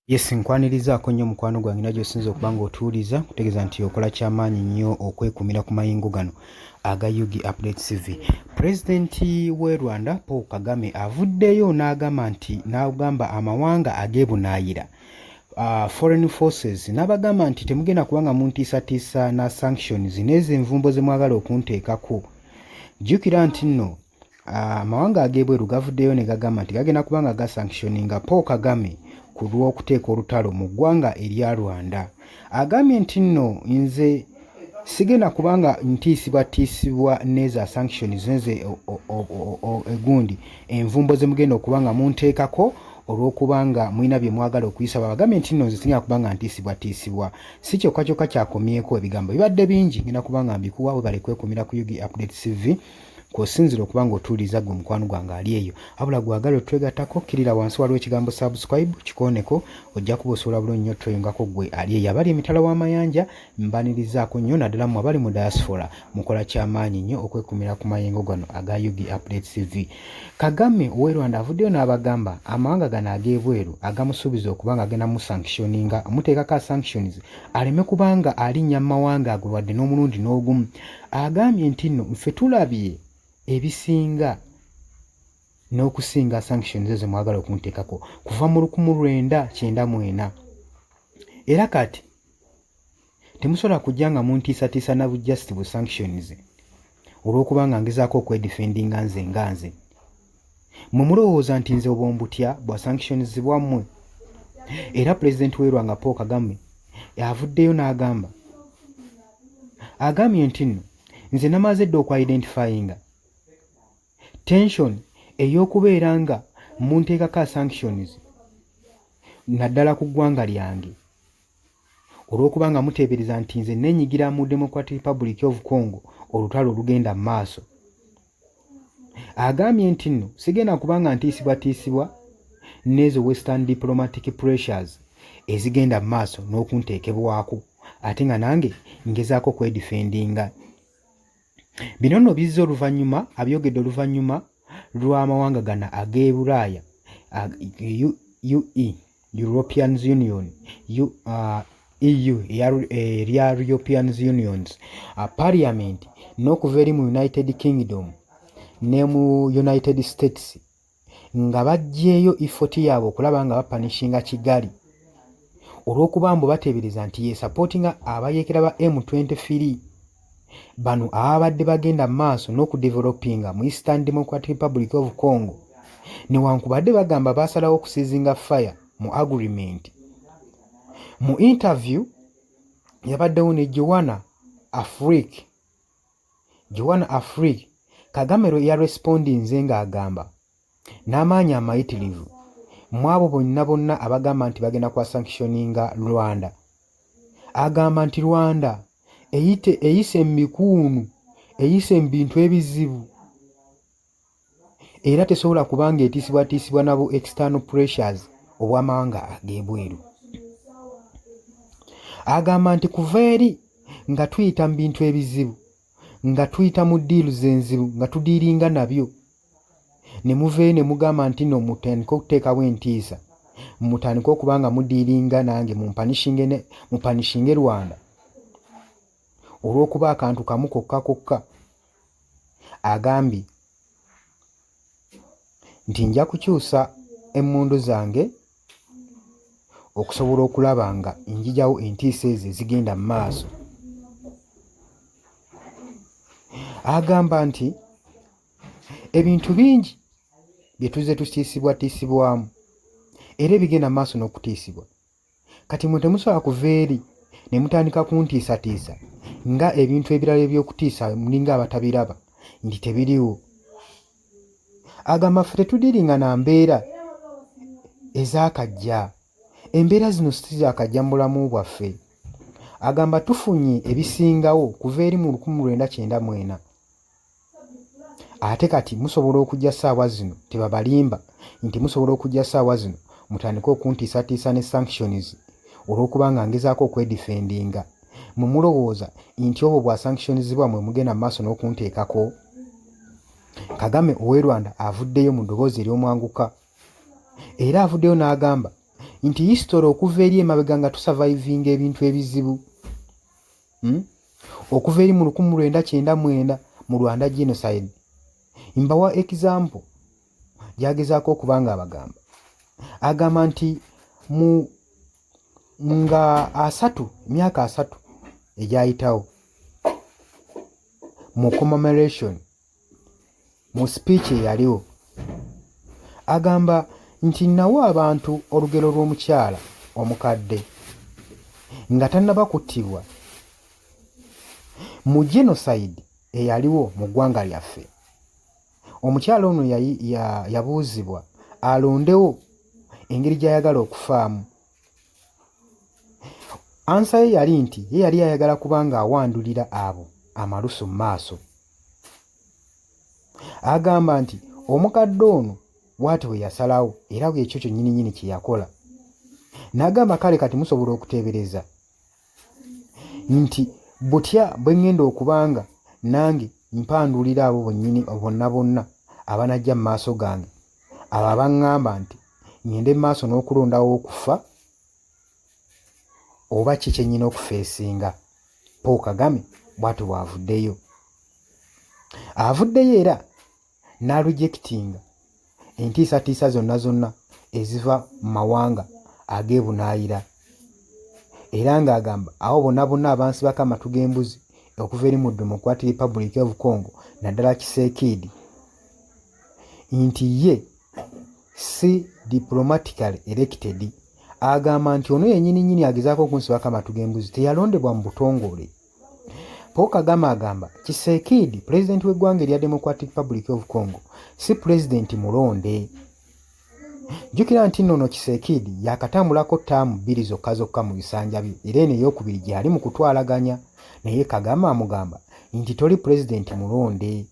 Yes, nkwanirizaako nnyo mukwano gwange era gy'osinza okuba ng'otuwuliza kutegeeza nti okola kyamaanyi nnyo okwekumira ku mayingo gano aga UG Update TV. Pulezidenti w'e Rwanda Paul Kagame avuddeyo n'agamba amawanga ageebunaayira foreign forces n'abagamba nti temugenda kubanga muntiisatiisa na sanctions n'ezo envumbo ze mwagala okunteekako. Jjukira nti nno amawanga ag'ebweru gavuddeyo ne gagamba nti gagenda kubanga gasanctioninga Paul Kagame ku lw'okuteeka olutalo mu ggwanga erya Rwanda. Agambye nti nno nze sigenda kubanga ntiisibwatiisibwa n'eza sanctions neze egundi envumbo ze mugenda okubanga munteekako olw'okubanga mulina bye mwagala okuyisa. Bagambye nti nno nze sigenda kubanga ntiisibwatiisibwa. Si kyokka kyokka kyakomyeko, ebigambo bibadde bingi ngenda kubanga mbikuwa webale kwekumira ku UG Update TV kw'osinzira okuba ng'otuwuliza gwe mukwano gwange ali eyo. Wabula gwagala otwegattako kkirira wansi waliwo ekigambo subscribe kikooneko, ojja kuba osobola bulungi nnyo tweyungako gwe ali eyo. Abali emitala w'amayanja mbanirizaako nnyo naddala mu abali mu diaspora mukola kyamaanyi nnyo okwekumira ku mayengo gano aga UG Update TV. Kagame ow'e Rwanda avuddeyo n'abagamba amawanga gano ag'ebweru agamusuubiza okuba nga agenda mu sanctioninga amuteekako sanctions aleme kubanga alinnya mu mawanga ago wadde n'omulundi n'ogumu. Agambye nti nno ffe tulabye ebisinga n'okusinga sanctions ezo mwagala okunteekako kuva mu 1994 era kati temusobola kujja nga muntiisatiisa na bujjasti bu sanctions olw'okuba nga ngezaako okwedifendinga nze. Mwe mulowooza nti nze obombutya bwa sanctions bwammwe. Era pulezidenti w'e Rwanda Paul Kagame avuddeyo n'agamba agambye nti nno nze namaze dda okwa-identifyinga tension ey'okubeera nga munteekako sanctions naddala ku ggwanga lyange olw'okuba nga muteebereza nti nze neenyigira mu Democratic Republic of Congo olutalo olugenda mu maaso. Agambye nti nno sigenda kubanga ntiisibwatiisibwa n'ezo western diplomatic pressures ezigenda mu maaso n'okunteekebwako ate nga nange ngezaako kwedifendinga. Bino nno bizza oluvannyuma abyogedde oluvannyuma lw'amawanga gano ag'e-Bulaaya European Union EU erya European Unions Parliament n'okuva eri mu United Kingdom ne mu United States nga baggyeeyo effort yaabwe okulaba nga bapanishinga Kigali olw'okuba mbu bateebereza nti yeesapootinga abayeekera ba M23 bano ababadde bagenda mu maaso n'okudevelopinga mu Eastern Democratic Republic of Congo newankubadde bagamba baasalawo okusiizinga fire mu agreement. Mu interview yabaddewo ne Joanna Afrique Kagame yarespondinze ng'agamba n'amaanyi amayitirivu mu abo bonna abagamba nti bagenda kwa sanctioninga Rwanda. Agamba nti Rwanda eyise mu mikuunu, eyise mu bintu ebizibu era tesobola kubanga etiisibwatiisibwa nabo external pressures obw'amawanga ag'ebweru. Agamba nti kuva eri nga tuyita mu bintu ebizibu, nga tuyita mu deals enzibu, nga tudiiringa nabyo ne muveeyo ne mugamba nti nno mutandike okuteekawo entiisa, mutandike okuba nga mudiiringa nange mupanishinge Rwanda olw'okuba akantu kamu kokka. Agambye nti nja kukyusa emmundu zange okusobola okulaba nga njijawo entiisa ezo ezigenda mu maaso. Agamba nti ebintu bingi bye tuzze tusiisibwatiisibwamu era ebigenda mu maaso n'okutiisibwa. Kati mwe temusobola kuva eri ne mutandika kuntiisatiisa nga ebintu ebirala eby'okutiisa mulinga abatabiraba nti tebiriwo. Agamba ffe tetudiringa na mbeera ez'akajja, embeera zino si zaakajja mu bulamu bwaffe. Agamba tufunye ebisingawo kuva eri mu 1994 ate kati musobola okujja ssaawa zino tebabalimba nti musobola okujja ssaawa zino mutandike okuntiisatiisa ne sanctions olw'okuba nga ngezaako okwedifendinga. Mumulowooza nti obwo bwa sanctions bwammwe mugenda mu maaso n'okunteekako. Kagame ow'e Rwanda avuddeyo mu ddoboozi ery'omwanguka era avuddeyo n'agamba nti history okuva eri emabega nga tusurvivinga ebintu ebizibu okuva eri mu 1999 mu Rwanda genocide. Mbawa example yagezaako okuba nga abagamba agamba nti nga myaka 3 egyayitawo mu commemoration mu speech eyaliwo agamba nti nawo abantu olugero lw'omukyala omukadde nga tannaba kuttibwa mu genocide eyaliwo mu ggwanga lyaffe. Omukyala ono yabuuzibwa alondewo engeri gy'ayagala okufaamu. Ansa ye yali nti ye yali ayagala kubanga awandulira abo amalusu mu maaso. Agamba nti omukadde ono bw'ati bwe yasalawo era bw'ekyo kyonnyini kye yakola. N'agamba kale kati musobola okuteebereza nti butya bwe ŋŋenda okubanga nange mpandulira abo bonna abanajja mu maaso gange abo abaŋŋamba nti ŋŋende mu maaso n'okulondawo okufa oba ki kye nnyina okufeesinga. Paul Kagame bw'ati bw'avuddeyo. Avuddeyo era n'arejectinga entiisatiisa zonna eziva mu mawanga ag'ebunaayira era ng'agamba awo bonna abansibako amatu g'embuzi okuva eri mu Democratic Republic of Congo naddala Kisekedi nti ye si diplomatically elected. Agamba nti ono yennyini agezaako okunsibako amatu g'embuzi teyalondebwa mu butongole. Paul Kagame agamba Kisekedi pulezidenti w'eggwanga erya Democratic Republic of Congo si pulezidenti mulonde. Jjukira nti nno Kisekedi yakatambulako ttaamu 2 zokka mu bisanja bye era eno ey'okubiri gyali mu kutwalaganya naye Kagame amugamba nti toli pulezidenti mulonde.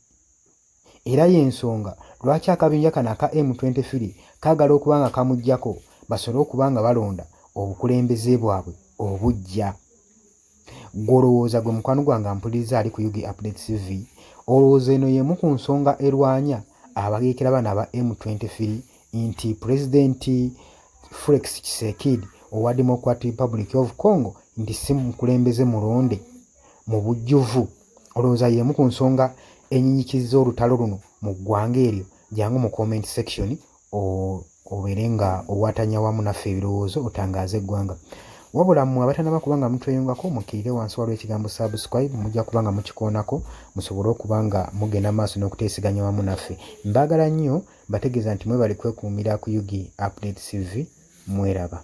Era y'ensonga lwaki akabinja kano aka M23 kaagala okuba nga kamuggyako basobole okuba nga balonda obukulembeze bwabwe obujja. Gw'olowooza gwe mukwano gwange ampuliriza ali ku Yugi Update TV, olowooza eno y'emu ku nsonga erwanya abageekera bano aba M23 nti pulezidenti Felix Tshisekedi owa Democratic Republic of Congo nti si mukulembeze mulonde mu bujjuvu. Olowooza y'emu ku nsonga ennyinyikiza olutalo luno mu ggwanga eryo? Jangu mu comment section obeere nga owatanya wamu naffe ebirowoozo otangaaze eggwanga. Wabula mmwe abatannaba kuba nga mutweyongako mukkirire wansi waliwo ekigambo subscribe mujja kuba nga mukikoonako musobole okuba nga mugenda maaso n'okuteeseganya wamu naffe. Mbaagala nnyo bategeeza nti mwebali kwekuumira ku Yugi Update TV. Mweraba.